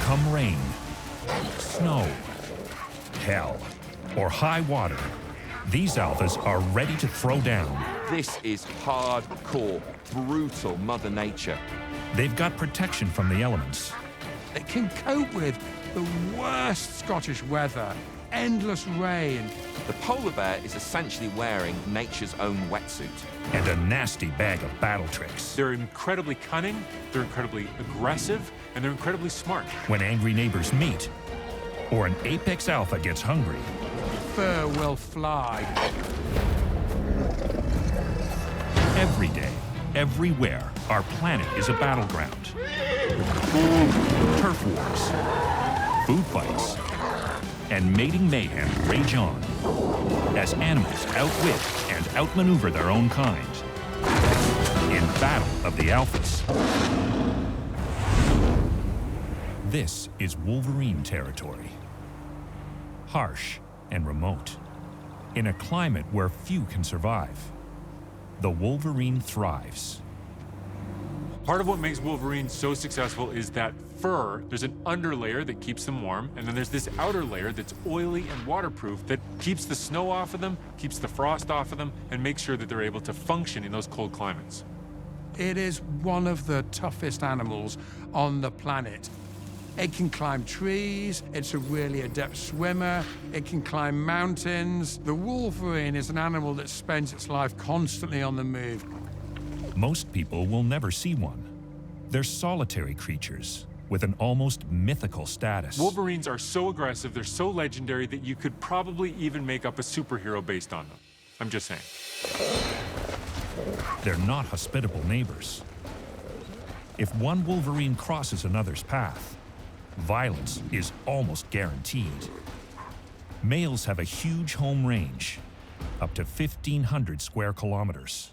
Come rain, snow, hell, or high water, these alphas are ready to throw down. This is hardcore, brutal Mother Nature. They've got protection from the elements. It can cope with the worst Scottish weather, endless rain. The polar bear is essentially wearing nature's own wetsuit. And a nasty bag of battle tricks. They're incredibly cunning, they're incredibly aggressive, and they're incredibly smart. When angry neighbors meet, or an apex alpha gets hungry, Fur will fly. every day, everywhere, our planet is a battleground. Turf wars, food fights, and mating mayhem rage on as animals outwit and outmaneuver their own kind in Battle of the Alphas. This is wolverine territory. Harsh and remote. In a climate where few can survive, the wolverine thrives. Part of what makes wolverines so successful is that fur. There's an underlayer that keeps them warm, and then there's this outer layer that's oily and waterproof that keeps the snow off of them, keeps the frost off of them, and makes sure that they're able to function in those cold climates. It is one of the toughest animals on the planet. It can climb trees, it's a really adept swimmer, it can climb mountains. The wolverine is an animal that spends its life constantly on the move. Most people will never see one. They're solitary creatures with an almost mythical status. Wolverines are so aggressive, they're so legendary that you could probably even make up a superhero based on them. I'm just saying. They're not hospitable neighbors. If one wolverine crosses another's path, violence is almost guaranteed. Males have a huge home range, up to 1,500 square kilometers.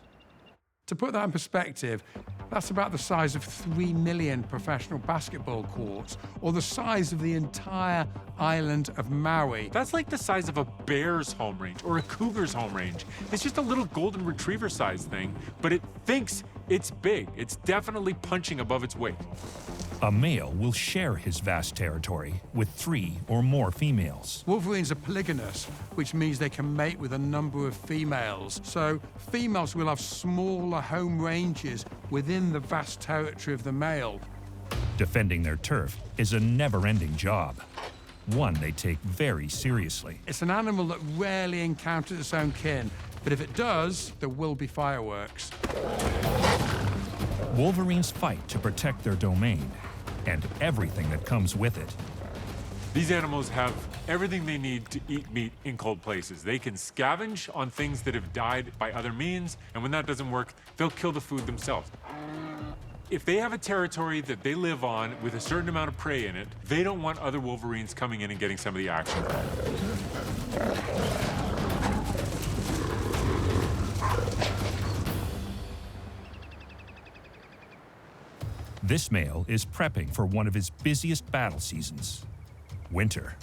To put that in perspective, that's about the size of 3 million professional basketball courts, or the size of the entire island of Maui. That's like the size of a bear's home range or a cougar's home range. It's just a little golden retriever sized thing, but it thinks it's big. It's definitely punching above its weight. A male will share his vast territory with 3 or more females. Wolverines are polygynous, which means they can mate with a number of females. So females will have smaller home ranges within the vast territory of the male. Defending their turf is a never-ending job, one they take very seriously. It's an animal that rarely encounters its own kin, but if it does, there will be fireworks. Wolverines fight to protect their domain and everything that comes with it. These animals have everything they need to eat meat in cold places. They can scavenge on things that have died by other means, and when that doesn't work, they'll kill the food themselves. If they have a territory that they live on with a certain amount of prey in it, they don't want other wolverines coming in and getting some of the action. This male is prepping for one of his busiest battle seasons, winter.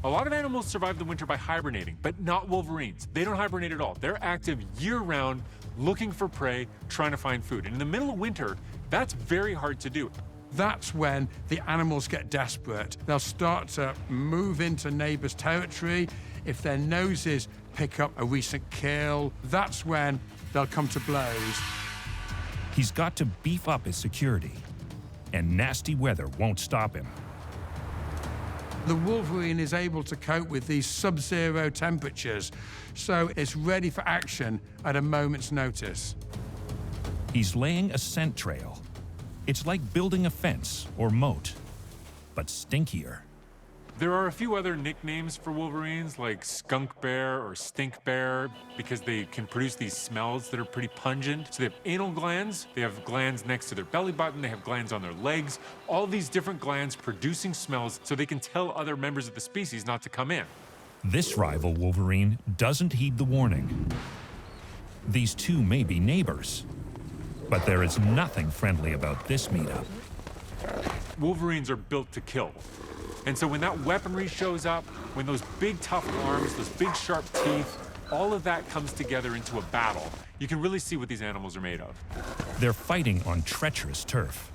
A lot of animals survive the winter by hibernating, but not wolverines. They don't hibernate at all. They're active year-round, looking for prey, trying to find food. And in the middle of winter, that's very hard to do. That's when the animals get desperate. They'll start to move into neighbors' territory. If their noses pick up a recent kill, that's when they'll come to blows. He's got to beef up his security, and nasty weather won't stop him. The wolverine is able to cope with these sub-zero temperatures, so it's ready for action at a moment's notice. He's laying a scent trail. It's like building a fence or moat, but stinkier. There are a few other nicknames for wolverines, like skunk bear or stink bear, because they can produce these smells that are pretty pungent. So they have anal glands, they have glands next to their belly button, they have glands on their legs, all these different glands producing smells so they can tell other members of the species not to come in. This rival wolverine doesn't heed the warning. These two may be neighbors, but there is nothing friendly about this meetup. Wolverines are built to kill. And so when that weaponry shows up, when those big tough arms, those big sharp teeth, all of that comes together into a battle, you can really see what these animals are made of. They're fighting on treacherous turf,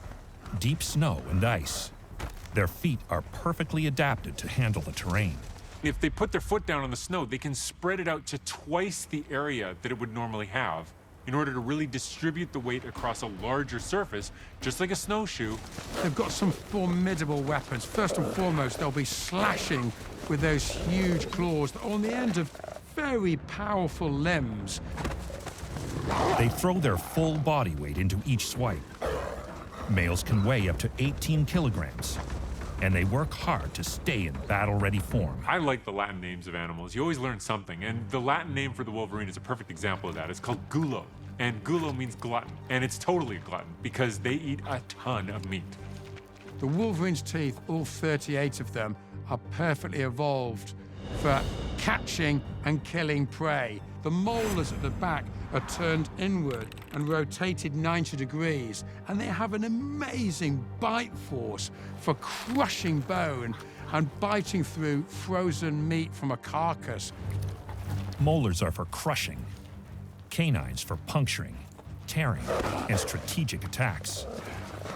deep snow and ice, Their feet are perfectly adapted to handle the terrain. If they put their foot down on the snow, they can spread it out to twice the area that it would normally have in order to really distribute the weight across a larger surface, just like a snowshoe. They've got some formidable weapons. First and foremost, they'll be slashing with those huge claws on the end of very powerful limbs. They throw their full body weight into each swipe. Males can weigh up to 18 kilograms, and they work hard to stay in battle-ready form. I like the Latin names of animals. You always learn something, and the Latin name for the wolverine is a perfect example of that. It's called gulo, and gulo means glutton, and it's totally a glutton because they eat a ton of meat. The wolverine's teeth, all 38 of them, are perfectly evolved for catching and killing prey. The molars at the back are turned inward and rotated 90 degrees, and they have an amazing bite force for crushing bone and biting through frozen meat from a carcass. Molars are for crushing, canines for puncturing, tearing, and strategic attacks.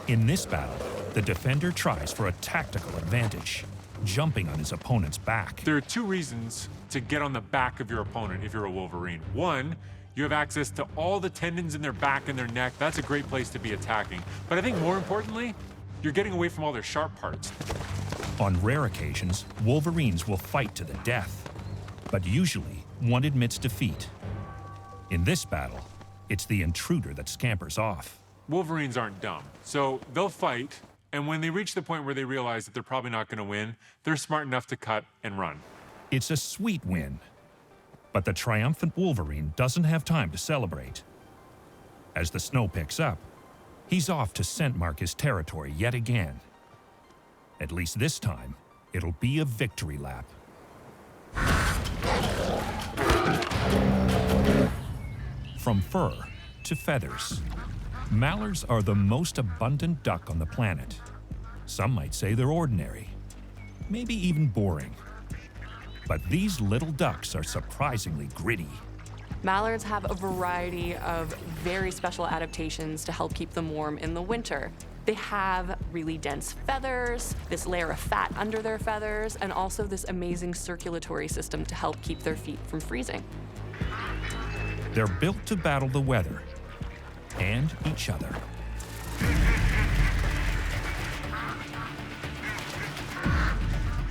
In this battle, the defender tries for a tactical advantage, jumping on his opponent's back. There are two reasons to get on the back of your opponent if you're a wolverine. One, you have access to all the tendons in their back and their neck. That's a great place to be attacking. But I think more importantly, you're getting away from all their sharp parts. On rare occasions, wolverines will fight to the death, but usually one admits defeat. In this battle, it's the intruder that scampers off. Wolverines aren't dumb, so they'll fight, and when they reach the point where they realize that they're probably not going to win, they're smart enough to cut and run. It's a sweet win, but the triumphant wolverine doesn't have time to celebrate. As the snow picks up, he's off to scent mark his territory yet again. At least this time, it'll be a victory lap. From fur to feathers, mallards are the most abundant duck on the planet. Some might say they're ordinary, maybe even boring. But these little ducks are surprisingly gritty. Mallards have a variety of very special adaptations to help keep them warm in the winter. They have really dense feathers, this layer of fat under their feathers, and also this amazing circulatory system to help keep their feet from freezing. They're built to battle the weather and each other.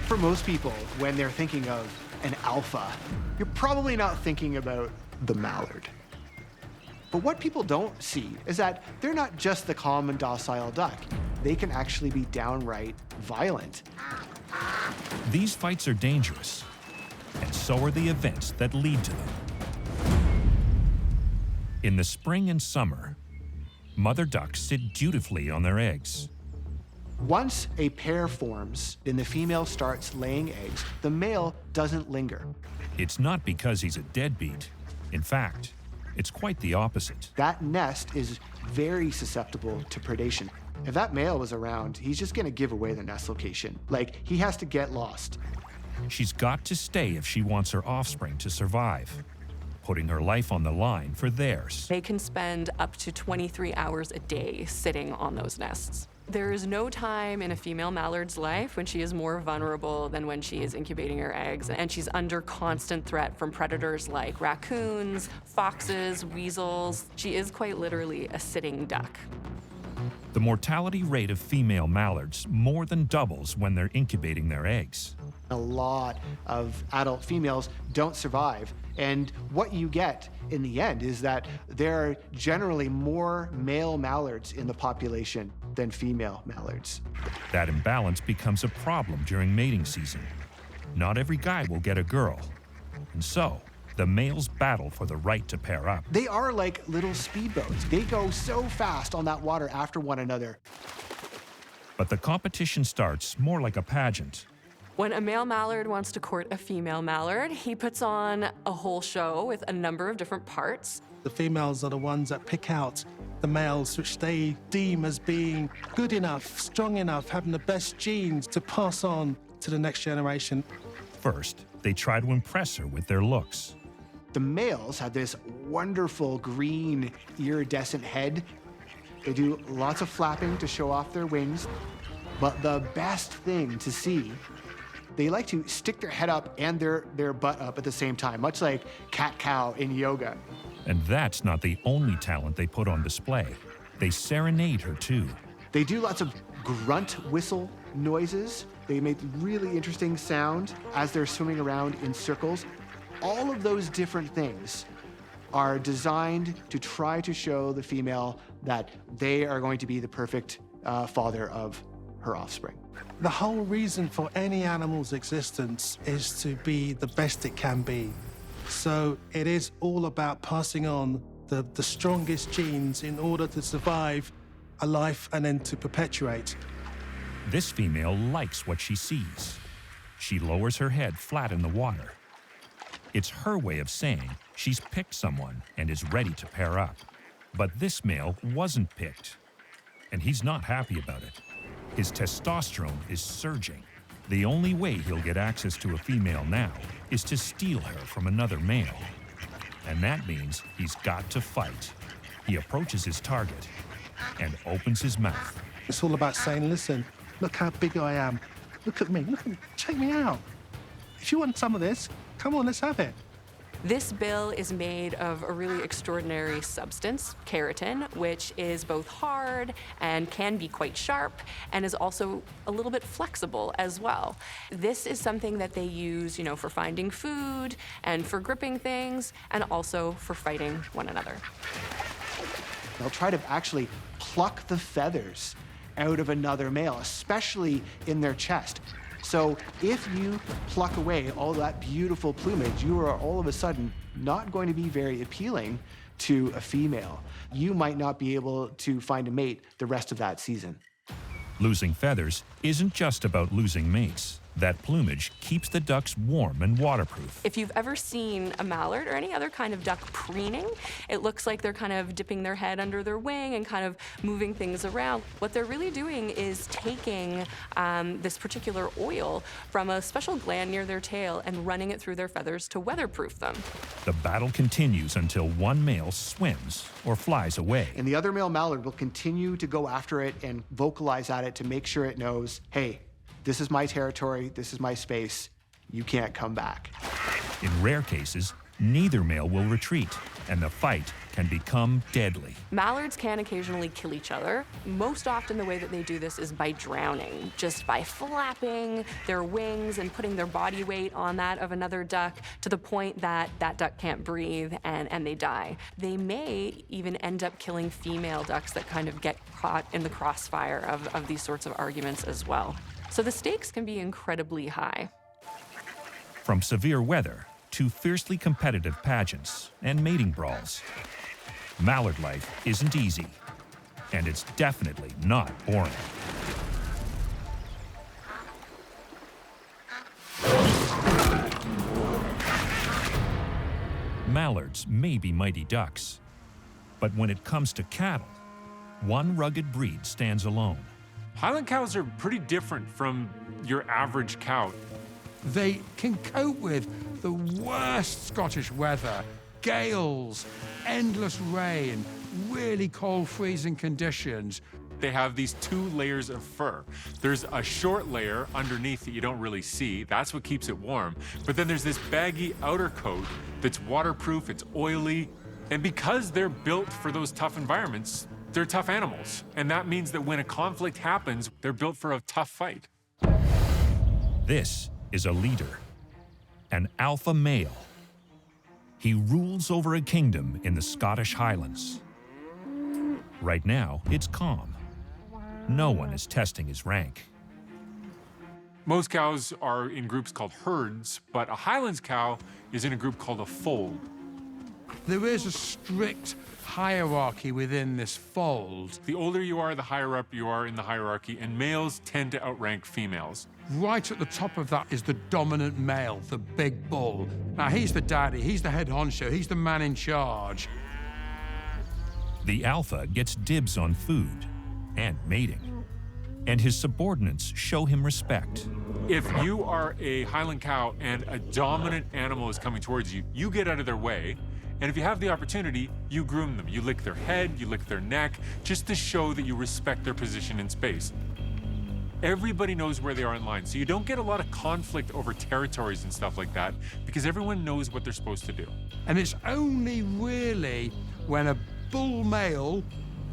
For most people, when they're thinking of an alpha, you're probably not thinking about the mallard. But what people don't see is that they're not just the calm and docile duck. They can actually be downright violent. These fights are dangerous, and so are the events that lead to them. In the spring and summer, mother ducks sit dutifully on their eggs. Once a pair forms and the female starts laying eggs, the male doesn't linger. It's not because he's a deadbeat. In fact, it's quite the opposite. That nest is very susceptible to predation. If that male was around, he's just gonna give away the nest location. Like, he has to get lost. She's got to stay if she wants her offspring to survive, putting her life on the line for theirs. They can spend up to 23 hours a day sitting on those nests. There is no time in a female mallard's life when she is more vulnerable than when she is incubating her eggs, and she's under constant threat from predators like raccoons, foxes, weasels. She is quite literally a sitting duck. The mortality rate of female mallards more than doubles when they're incubating their eggs. A lot of adult females don't survive. And what you get in the end is that there are generally more male mallards in the population than female mallards. That imbalance becomes a problem during mating season. Not every guy will get a girl, and so the males battle for the right to pair up. They are like little speedboats. They go so fast on that water after one another. But the competition starts more like a pageant. When a male mallard wants to court a female mallard, he puts on a whole show with a number of different parts. The females are the ones that pick out the males which they deem as being good enough, strong enough, having the best genes to pass on to the next generation. First, they try to impress her with their looks. The males have this wonderful green iridescent head. They do lots of flapping to show off their wings. But the best thing to see, they like to stick their head up and their butt up at the same time, much like cat-cow in yoga. And that's not the only talent they put on display. They serenade her too. They do lots of grunt whistle noises. They make really interesting sound as they're swimming around in circles. All of those different things are designed to try to show the female that they are going to be the perfect father of her offspring. The whole reason for any animal's existence is to be the best it can be. So it is all about passing on the strongest genes in order to survive a life and then to perpetuate. This female likes what she sees. She lowers her head flat in the water. It's her way of saying she's picked someone and is ready to pair up. But this male wasn't picked, and he's not happy about it. His testosterone is surging. The only way he'll get access to a female now is to steal her from another male. And that means he's got to fight. He approaches his target and opens his mouth. It's all about saying, listen, look how big I am. Look at me, check me out. If you want some of this, come on, let's have it. This bill is made of a really extraordinary substance, keratin, which is both hard and can be quite sharp and is also a little bit flexible as well. This is something that they use, for finding food and for gripping things and also for fighting one another. They'll try to actually pluck the feathers out of another male, especially in their chest. So if you pluck away all that beautiful plumage, you are all of a sudden not going to be very appealing to a female. You might not be able to find a mate the rest of that season. Losing feathers isn't just about losing mates. That plumage keeps the ducks warm and waterproof. If you've ever seen a mallard or any other kind of duck preening, it looks like they're kind of dipping their head under their wing and kind of moving things around. What they're really doing is taking this particular oil from a special gland near their tail and running it through their feathers to weatherproof them. The battle continues until one male swims or flies away. And the other male mallard will continue to go after it and vocalize at it to make sure it knows, hey, this is my territory, this is my space, you can't come back. In rare cases, neither male will retreat, and the fight can become deadly. Mallards can occasionally kill each other. Most often the way that they do this is by drowning, just by flapping their wings and putting their body weight on that of another duck to the point that that duck can't breathe and they die. They may even end up killing female ducks that kind of get caught in the crossfire of these sorts of arguments as well. So the stakes can be incredibly high. From severe weather to fiercely competitive pageants and mating brawls, mallard life isn't easy, and it's definitely not boring. Mallards may be mighty ducks, but when it comes to cattle, one rugged breed stands alone. Highland cows are pretty different from your average cow. They can cope with the worst Scottish weather, gales, endless rain, really cold freezing conditions. They have these 2 layers of fur. There's a short layer underneath that you don't really see. That's what keeps it warm. But then there's this baggy outer coat that's waterproof, it's oily. And because they're built for those tough environments, they're tough animals. And that means that when a conflict happens, they're built for a tough fight. This is a leader, an alpha male. He rules over a kingdom in the Scottish Highlands. Right now, it's calm. No one is testing his rank. Most cows are in groups called herds, but a Highlands cow is in a group called a fold. There is a strict hierarchy within this fold. The older you are, the higher up you are in the hierarchy, and males tend to outrank females. Right at the top of that is the dominant male, the big bull. Now, he's the daddy, he's the head honcho, he's the man in charge. The alpha gets dibs on food and mating, and his subordinates show him respect. If you are a Highland cow and a dominant animal is coming towards you, you get out of their way. And if you have the opportunity, you groom them. You lick their head, you lick their neck, just to show that you respect their position in space. Everybody knows where they are in line. So you don't get a lot of conflict over territories and stuff like that because everyone knows what they're supposed to do. And it's only really when a bull male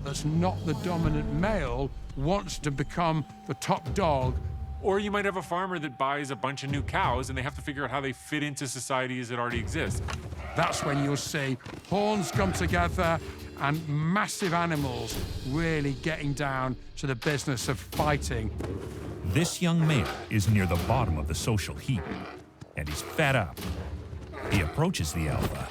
that's not the dominant male wants to become the top dog. Or you might have a farmer that buys a bunch of new cows and they have to figure out how they fit into society as it already exists. That's when you'll see horns come together and massive animals really getting down to the business of fighting. This young male is near the bottom of the social heap, and he's fed up. He approaches the alpha,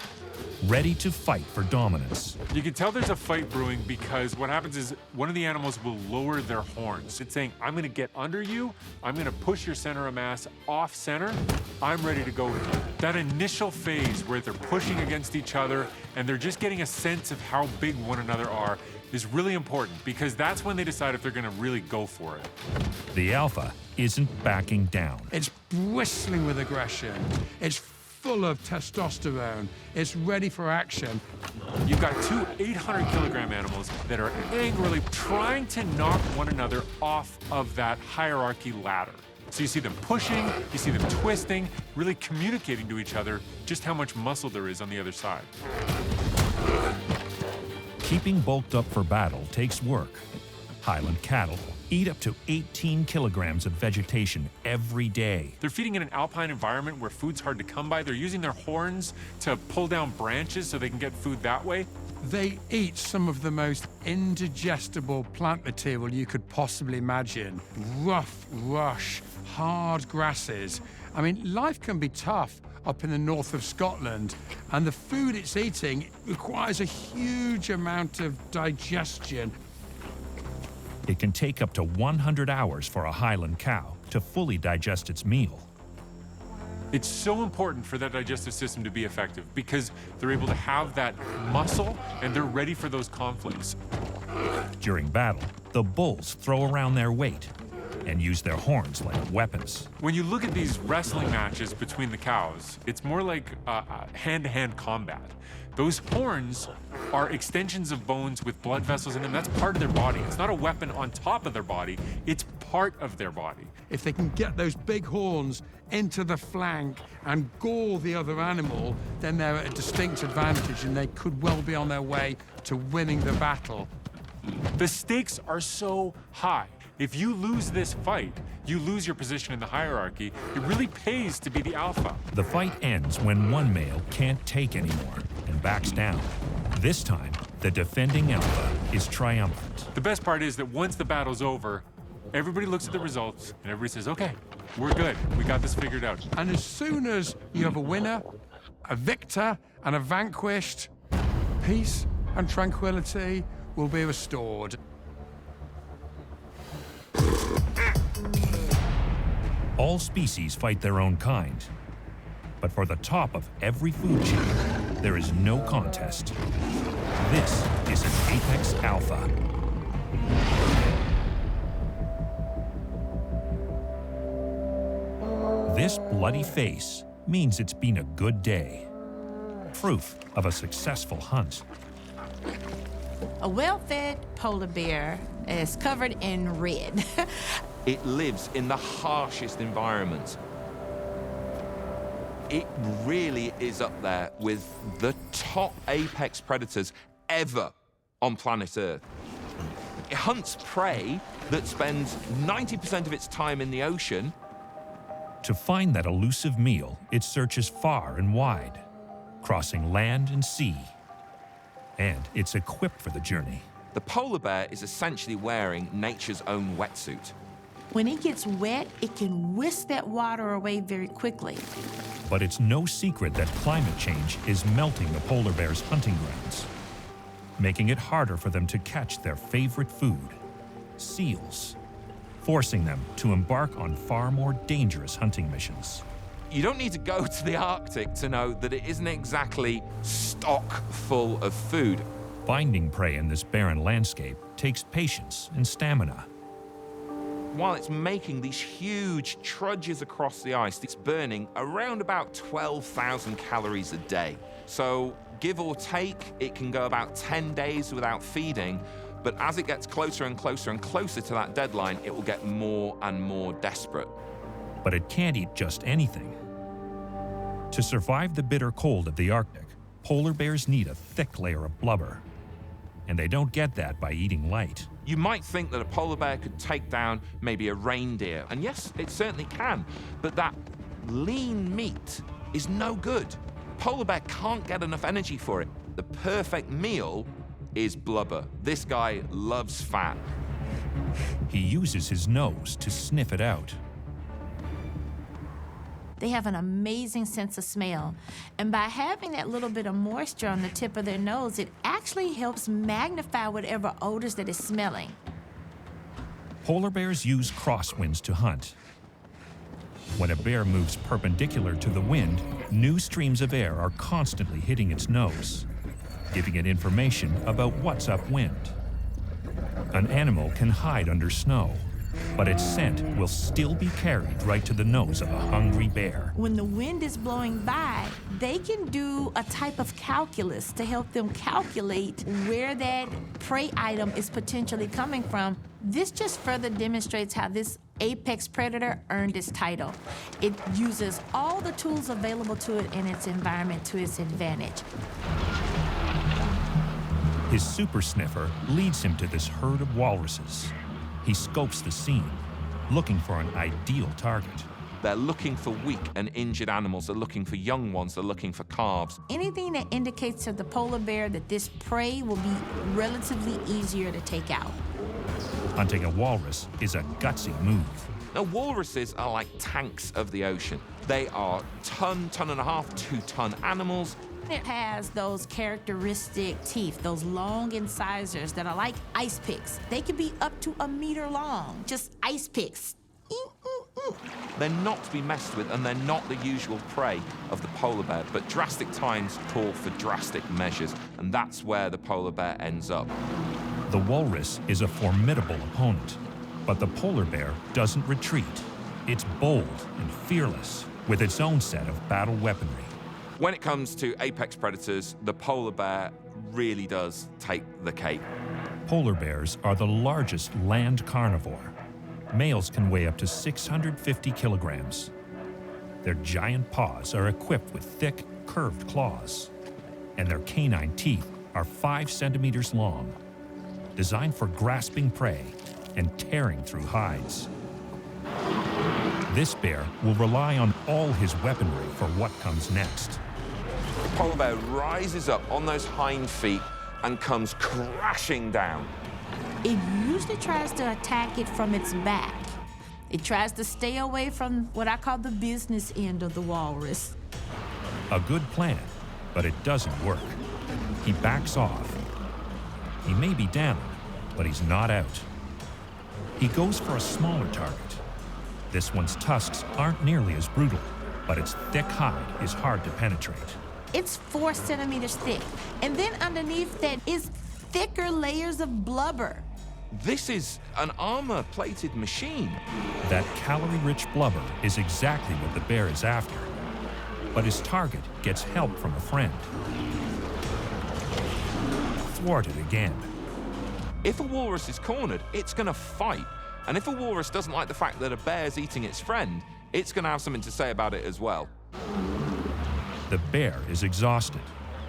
ready to fight for dominance. You can tell there's a fight brewing because what happens is one of the animals will lower their horns. It's saying, I'm gonna get under you, I'm gonna push your center of mass off center, I'm ready to go with you. That initial phase where they're pushing against each other and they're just getting a sense of how big one another are is really important because that's when they decide if they're gonna really go for it. The alpha isn't backing down. It's bristling with aggression. It's full of testosterone. It's ready for action. You've got two 800-kilogram animals that are angrily trying to knock one another off of that hierarchy ladder. So you see them pushing, you see them twisting, really communicating to each other just how much muscle there is on the other side. Keeping bulked up for battle takes work. Highland cattle eat up to 18 kilograms of vegetation every day. They're feeding in an alpine environment where food's hard to come by. They're using their horns to pull down branches so they can get food that way. They eat some of the most indigestible plant material you could possibly imagine. Rough, rush, hard grasses. I mean, life can be tough up in the north of Scotland, and the food it's eating requires a huge amount of digestion. It can take up to 100 hours for a Highland cow to fully digest its meal. It's so important for that digestive system to be effective because they're able to have that muscle and they're ready for those conflicts. During battle, the bulls throw around their weight and use their horns like weapons. When you look at these wrestling matches between the cows, it's more like hand-to-hand combat. Those horns are extensions of bones with blood vessels in them. That's part of their body. It's not a weapon on top of their body. It's part of their body. If they can get those big horns into the flank and gore the other animal, then they're at a distinct advantage and they could well be on their way to winning the battle. The stakes are so high. If you lose this fight, you lose your position in the hierarchy. It really pays to be the alpha. The fight ends when one male can't take anymore and backs down. This time, the defending alpha is triumphant. The best part is that once the battle's over, everybody looks at the results and everybody says, okay, we're good. We got this figured out. And as soon as you have a winner, a victor, and a vanquished, peace and tranquility will be restored. All species fight their own kind. But for the top of every food chain, there is no contest. This is an apex alpha. This bloody face means it's been a good day. Proof of a successful hunt. A well-fed polar bear is covered in red. It lives in the harshest environments. It really is up there with the top apex predators ever on planet Earth. It hunts prey that spends 90% of its time in the ocean. To find that elusive meal, it searches far and wide, crossing land and sea. And it's equipped for the journey. The polar bear is essentially wearing nature's own wetsuit. When it gets wet, it can whisk that water away very quickly. But it's no secret that climate change is melting the polar bear's hunting grounds, making it harder for them to catch their favorite food, seals, forcing them to embark on far more dangerous hunting missions. You don't need to go to the Arctic to know that it isn't exactly stock full of food. Finding prey in this barren landscape takes patience and stamina. While it's making these huge trudges across the ice, it's burning around about 12,000 calories a day. So give or take, it can go about 10 days without feeding, But as it gets closer and closer and closer to that deadline, it will get more and more desperate. But it can't eat just anything. To survive the bitter cold of the Arctic, polar bears need a thick layer of blubber. And they don't get that by eating light. You might think that a polar bear could take down maybe a reindeer, and yes, it certainly can, but that lean meat is no good. Polar bear can't get enough energy for it. The perfect meal is blubber. This guy loves fat. He uses his nose to sniff it out. They have an amazing sense of smell. And by having that little bit of moisture on the tip of their nose, it actually helps magnify whatever odors that it's smelling. Polar bears use crosswinds to hunt. When a bear moves perpendicular to the wind, new streams of air are constantly hitting its nose, giving it information about what's upwind. An animal can hide under snow, but its scent will still be carried right to the nose of a hungry bear. When the wind is blowing by, they can do a type of calculus to help them calculate where that prey item is potentially coming from. This just further demonstrates how this apex predator earned its title. It uses all the tools available to it in its environment to its advantage. His super sniffer leads him to this herd of walruses. He scopes the scene, looking for an ideal target. They're looking for weak and injured animals. They're looking for young ones. They're looking for calves. Anything that indicates to the polar bear that this prey will be relatively easier to take out. Hunting a walrus is a gutsy move. Now, walruses are like tanks of the ocean. They are ton and a half, 2-ton animals. It has those characteristic teeth, those long incisors that are like ice picks. They can be up to 1 meter long, just ice picks. They're not to be messed with, and they're not the usual prey of the polar bear, but drastic times call for drastic measures, and that's where the polar bear ends up. The walrus is a formidable opponent, but the polar bear doesn't retreat. It's bold and fearless, with its own set of battle weaponry. When it comes to apex predators, the polar bear really does take the cake. Polar bears are the largest land carnivore. Males can weigh up to 650 kilograms. Their giant paws are equipped with thick, curved claws, and their canine teeth are 5 centimeters long, designed for grasping prey and tearing through hides. This bear will rely on all his weaponry for what comes next. The polar bear rises up on those hind feet and comes crashing down. It usually tries to attack it from its back. It tries to stay away from what I call the business end of the walrus. A good plan, but it doesn't work. He backs off. He may be down, but he's not out. He goes for a smaller target. This one's tusks aren't nearly as brutal, but its thick hide is hard to penetrate. It's 4 centimeters thick, and then underneath that is thicker layers of blubber. This is an armor-plated machine. That calorie-rich blubber is exactly what the bear is after. But his target gets help from a friend. Thwarted again. If a walrus is cornered, it's going to fight. And if a walrus doesn't like the fact that a bear's eating its friend, it's going to have something to say about it as well. The bear is exhausted,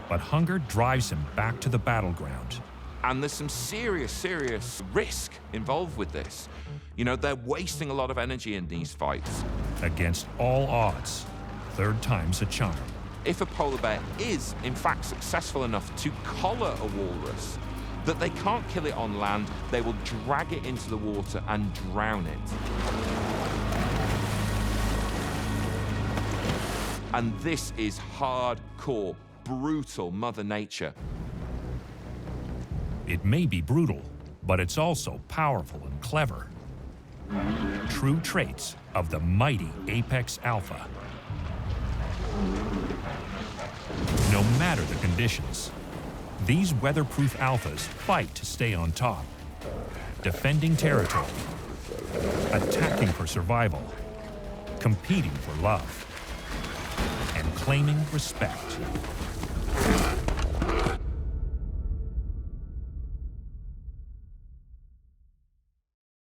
but hunger drives him back to the battleground. And there's some serious risk involved with this. You know, they're wasting a lot of energy in these fights. Against all odds, 3rd time's a charm. If a polar bear is, in fact, successful enough to collar a walrus, that they can't kill it on land, they will drag it into the water and drown it. And this is hardcore, brutal Mother Nature. It may be brutal, but it's also powerful and clever. True traits of the mighty apex alpha. No matter the conditions, these weatherproof alphas fight to stay on top, defending territory, attacking for survival, competing for love, and claiming respect.